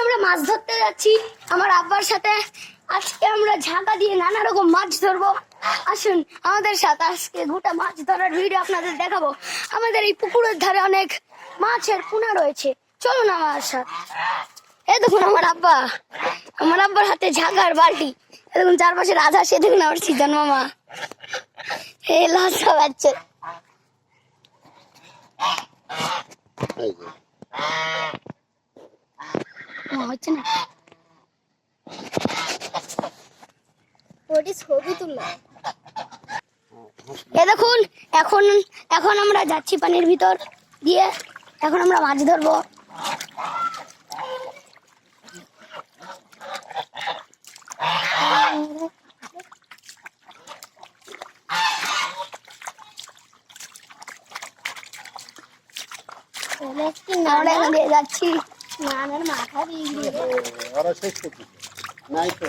আমরা মাছ ধরতে যাচ্ছি আমার আব্বার সাথে। আজকে আমরা ঝাঁকা দিয়ে নানা রকম মাছ ধরবো। আসুন আমাদের সাথে, আজকে গোটা মাছ ধরার ভিডিও আপনাদের দেখাবো। আমাদের এই পুকুরের ধারে অনেক মাছের পোনা রয়েছে, চলুন আমার সাথে। এই দেখুন আমার আব্বার হাতে ঝাঁকার বালতি। এই দেখুন চারপাশে রাধা, সে দেখুন আমার সিজন মামা এই লাশা বাচ্চা। হচ্ছে না ছবি তুললাম। এ দেখুন এখন এখন আমরা যাচ্ছি পানির ভিতর দিয়ে, এখন আমরা মাছ ধরবো। আমরা এখন দিয়ে যাচ্ছি নানার মাথা দিয়ে নাই তো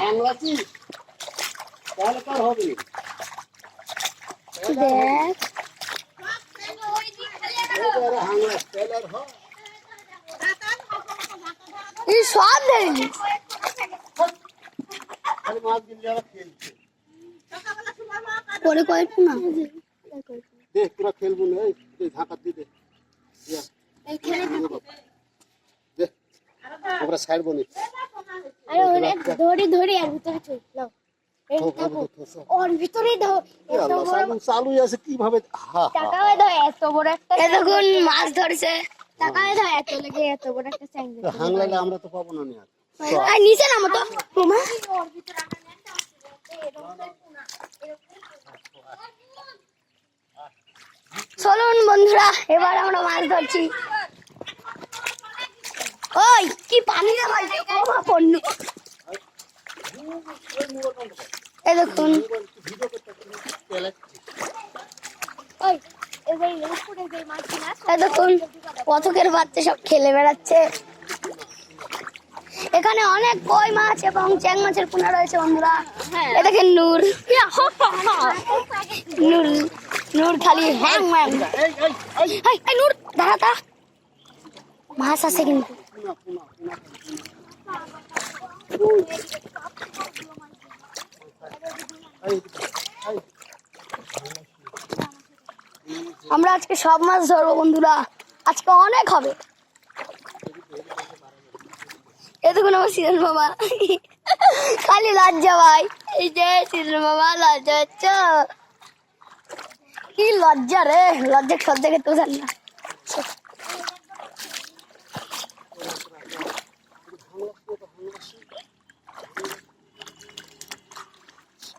হাংলাছি তাহলে কার হবে? দেখ এই সব দেয়নি পরে কয়েকটু না দেখ তোরা খেলবো না, এই ঢাকা দিয়ে দে দেখ আমরা ছাড়বো না। ধরে ধরে আর ভিতরে চল ওর ভিতরে দাও। চালু আছে কিভাবে? টাকায় দাও এত বড় একটা, দেখুন মাছ ধরছে। টাকায় দাও এত লেগে এত বড় একটা চ্যাংড়ি হাংলালে আমরা তো পাবো না। আর নিচে নামো তো তোমা। চলুন বন্ধুরা, এবার আমরা মাছ ধরছি। ওই কি পানি রে ভাই, পণ্য এই দেখুন। দেখুন কতকের বাচ্চা সব খেলে বেড়াচ্ছে। এখানে অনেক কই মাছ এবং চ্যাং মাছের পোনা রয়েছে বন্ধুরা। এ দেখেন নূর নূর নূর খালি হ্যাং ম্যাং। নূর দাঁড়াতা, মাছ আছে কিন্তু। আমরা আজকে সব মাছ ধরবো বন্ধুরা, আজকে অনেক হবে। এ দেখুন আমার সিজন বাবা খালি লজ্জা ভাই, এই যে সিজন বাবা লজ্জা হচ্ছ, কি লজ্জা রে, লজ্জা সব জায়গায় তো জান না।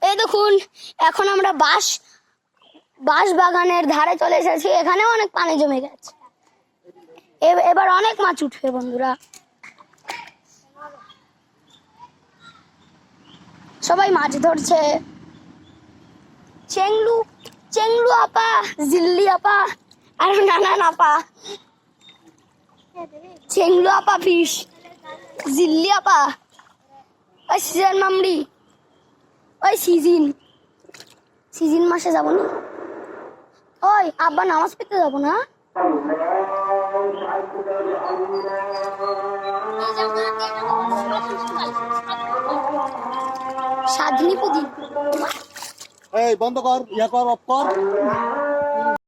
এই দেখুন এখন আমরা বাঁশ বাগানের ধারে চলে এসেছি। এখানে অনেক পানি জমে গেছে, এবার অনেক মাছ উঠবে বন্ধুরা। সবাই মাছ ধরছে। চেংলু আপা, জিল্লি আপা আর নানান আপা। চেংলু আপা ফিশ, জিল্লি আপা, ওই সিজন মামড়ি, ওই সিজন মাসে যাবো না। ওই আব্বা নামাজ পড়তে যাবো না। এই বন্ধ কর, ইয়া কর, অফ কর।